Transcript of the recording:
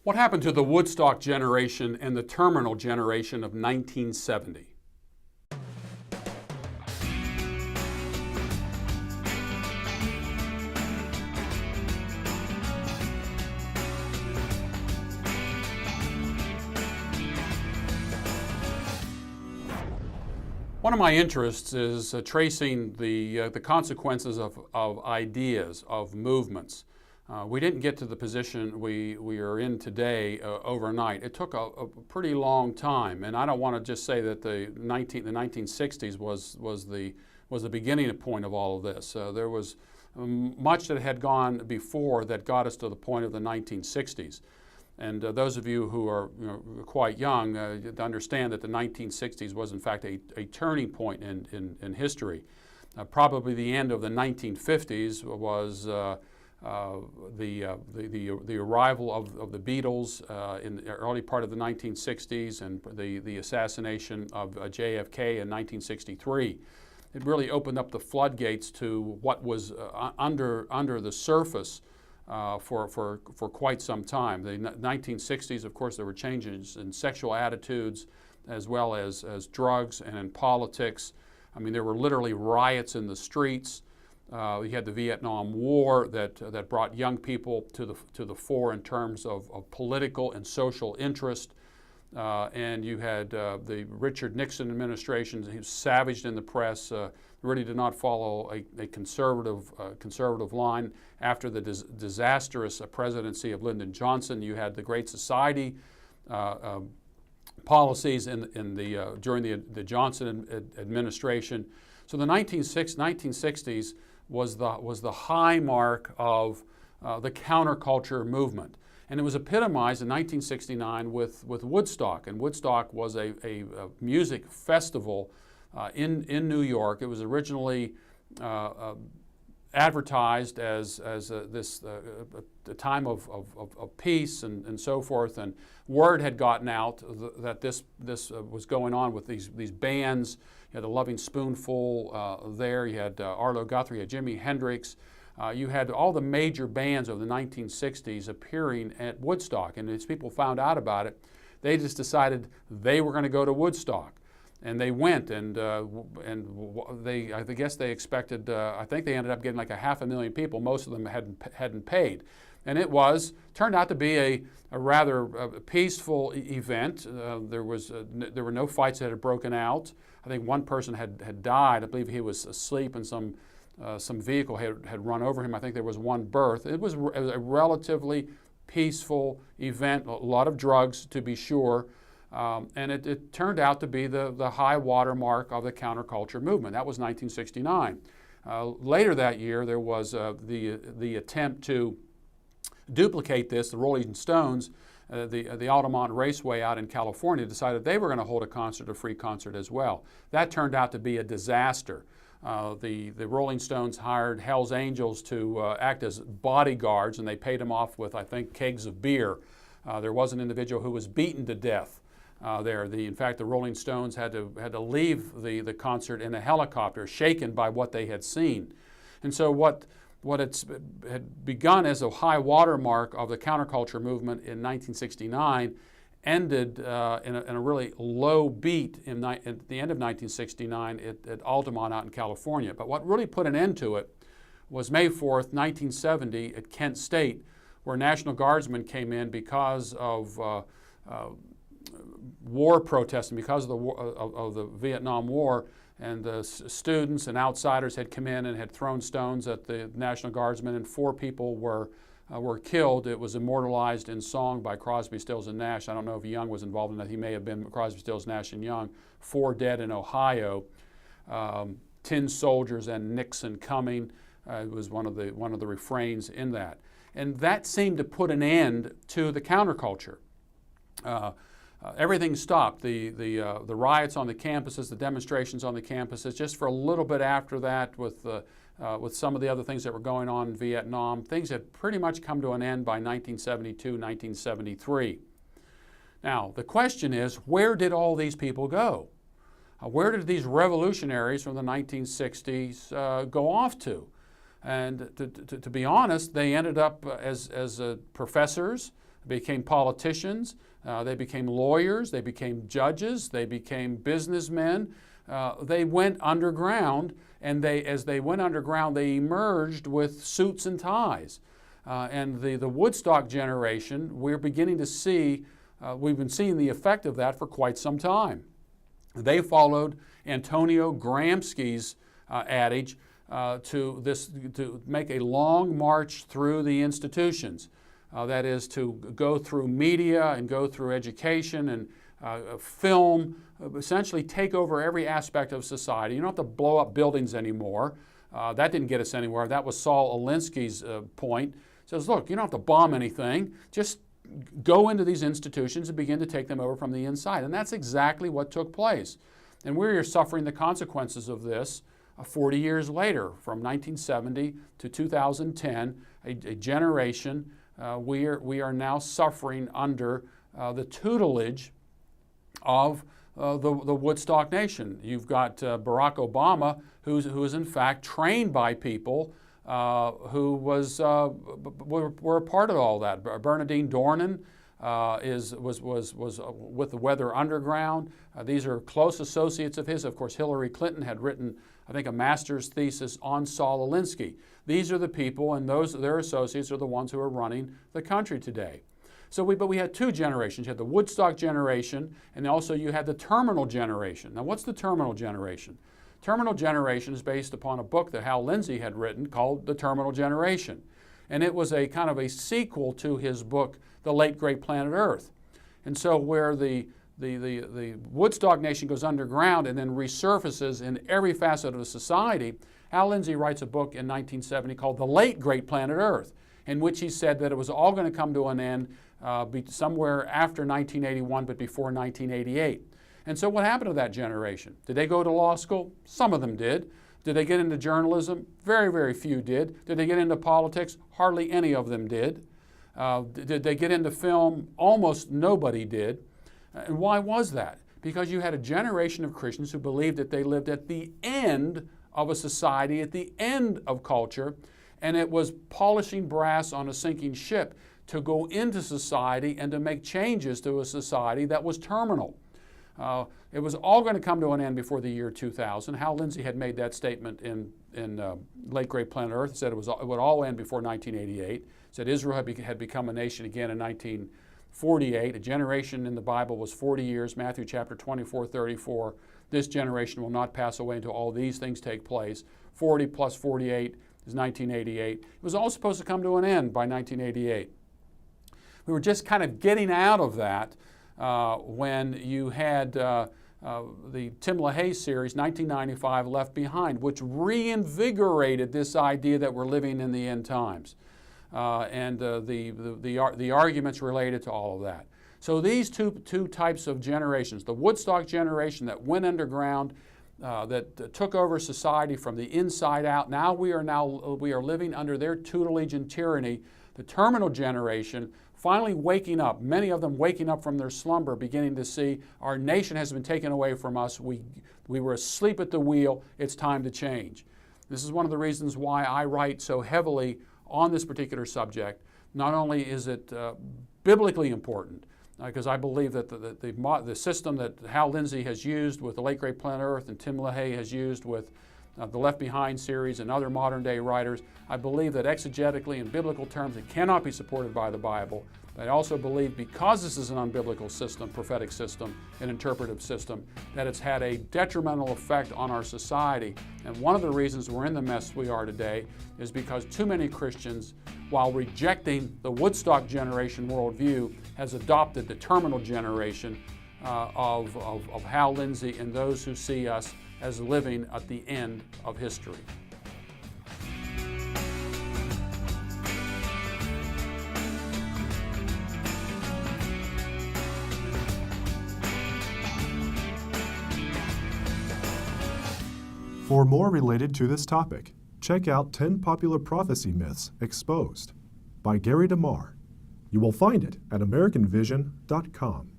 What happened to the Woodstock generation and the terminal generation of 1970? One of my interests is tracing the consequences of ideas, of movements. We didn't get to the position we are in today overnight. It took a pretty long time, and I don't want to just say that the 1960s was the beginning point of all of this. There was much that had gone before that got us to the point of the 1960s. And those of you who are quite young understand that the 1960s was in fact a turning point in history. Probably the end of the 1950s was the arrival of the Beatles in the early part of the 1960s and the assassination of JFK in 1963. It really opened up the floodgates to what was under the surface for quite some time. The 1960s, of course, there were changes in sexual attitudes as well as drugs and in politics. I mean, there were literally riots in the streets. We had the Vietnam War that brought young people to the fore in terms of political and social interest. And you had the Richard Nixon administration. He was savaged in the press, really did not follow a conservative line. After the disastrous presidency of Lyndon Johnson, you had the Great Society policies during the Johnson administration. So the 1960s was the high mark of the counterculture movement. And it was epitomized in 1969 with Woodstock. And Woodstock was a music festival in New York. It was originally advertised as a time of peace and so forth. And word had gotten out that this was going on with these bands. You had the Loving Spoonful there. You had Arlo Guthrie, you had Jimi Hendrix. You had all the major bands of the 1960s appearing at Woodstock, and as people found out about it, they just decided they were going to go to Woodstock, and they went, and I guess they expected. I think they ended up getting like 500,000 people. Most of them hadn't paid, and it turned out to be a rather peaceful event. There were no fights that had broken out. I think one person had died. I believe he was asleep and some vehicle had run over him. I think there was one birth. It was a relatively peaceful event, a lot of drugs to be sure, and it turned out to be the high water mark of the counterculture movement. That was 1969. Later that year, there was the attempt to duplicate this. The Rolling Stones, the Altamont Raceway out in California, decided they were going to hold a free concert as well. That turned out to be a disaster. The Rolling Stones hired Hell's Angels to act as bodyguards, and they paid them off with, I think, kegs of beer. There was an individual who was beaten to death there. In fact, the Rolling Stones had to leave the concert in a helicopter, shaken by what they had seen. And so what had begun as a high watermark of the counterculture movement in 1969 ended in a really low beat at the end of 1969 at Altamont out in California. But what really put an end to it was May 4th, 1970 at Kent State, where National Guardsmen came in because of war protesting, because of the Vietnam War, and the students and outsiders had come in and had thrown stones at the National Guardsmen, and 4 people were killed. It was immortalized in song by Crosby, Stills, and Nash. I don't know if Young was involved in that. He may have been Crosby, Stills, Nash, and Young. 4 dead in Ohio. Tin soldiers and Nixon coming was one of the refrains in that. And that seemed to put an end to the counterculture. Everything stopped. The riots on the campuses, the demonstrations on the campuses. Just for a little bit after that, with some of the other things that were going on in Vietnam, things had pretty much come to an end by 1972, 1973. Now, the question is, where did all these people go? Where did these revolutionaries from the 1960s go off to? And to be honest, they ended up as professors. They became politicians, they became lawyers, they became judges, they became businessmen. They went underground, and as they went underground, they emerged with suits and ties. And the Woodstock generation, we're beginning to see, we've been seeing the effect of that for quite some time. They followed Antonio Gramsci's adage to make a long march through the institutions. That is, to go through media and go through education and film, essentially take over every aspect of society. You don't have to blow up buildings anymore. That didn't get us anywhere. That was Saul Alinsky's point. He says, look, you don't have to bomb anything. Just go into these institutions and begin to take them over from the inside. And that's exactly what took place. And we're suffering the consequences of this 40 years later, from 1970 to 2010, a generation. We are now suffering under the tutelage of the Woodstock nation. You've got Barack Obama, who is in fact trained by people who were a part of all that. Bernadine Dornan was with the Weather Underground. These are close associates of his. Of course, Hillary Clinton had written, I think, a master's thesis on Saul Alinsky. These are the people, and their associates are the ones who are running the country today. But we had two generations. You had the Woodstock generation, and also you had the terminal generation. Now, what's the terminal generation? Terminal generation is based upon a book that Hal Lindsey had written called The Terminal Generation. And it was a kind of a sequel to his book, The Late Great Planet Earth. And so where the Woodstock nation goes underground and then resurfaces in every facet of society, Hal Lindsey writes a book in 1970 called The Late Great Planet Earth, in which he said that it was all going to come to an end somewhere after 1981, but before 1988. And so what happened to that generation? Did they go to law school? Some of them did. Did they get into journalism? Very, very few did. Did they get into politics? Hardly any of them did. Did they get into film? Almost nobody did. And why was that? Because you had a generation of Christians who believed that they lived at the end of a society, at the end of culture, and it was polishing brass on a sinking ship to go into society and to make changes to a society that was terminal. It was all going to come to an end before the year 2000. Hal Lindsey had made that statement in Late Great Planet Earth. He said it would all end before 1988. He said Israel had become a nation again in 1948. A generation in the Bible was 40 years, Matthew chapter 24:34. This generation will not pass away until all these things take place. 40 plus 48 is 1988. It was all supposed to come to an end by 1988. We were just kind of getting out of that when you had the Tim LaHaye series, 1995, Left Behind, which reinvigorated this idea that we're living in the end times, and the arguments related to all of that. So these two types of generations, the Woodstock generation that went underground, that took over society from the inside out. Now we are living under their tutelage and tyranny. The terminal generation finally waking up, many of them waking up from their slumber, beginning to see our nation has been taken away from us. We were asleep at the wheel. It's time to change. This is one of the reasons why I write so heavily on this particular subject. Not only is it biblically important, because I believe that the system that Hal Lindsey has used with the Late Great Planet Earth and Tim LaHaye has used with the Left Behind series and other modern day writers, I believe that exegetically in biblical terms it cannot be supported by the Bible. But I also believe, because this is an unbiblical system, prophetic system, an interpretive system, that it's had a detrimental effect on our society. And one of the reasons we're in the mess we are today is because too many Christians, while rejecting the Woodstock generation worldview, has adopted the terminal generation of Hal Lindsey and those who see us as living at the end of history. For more related to this topic, check out 10 Popular Prophecy Myths Exposed by Gary DeMar. You will find it at AmericanVision.com.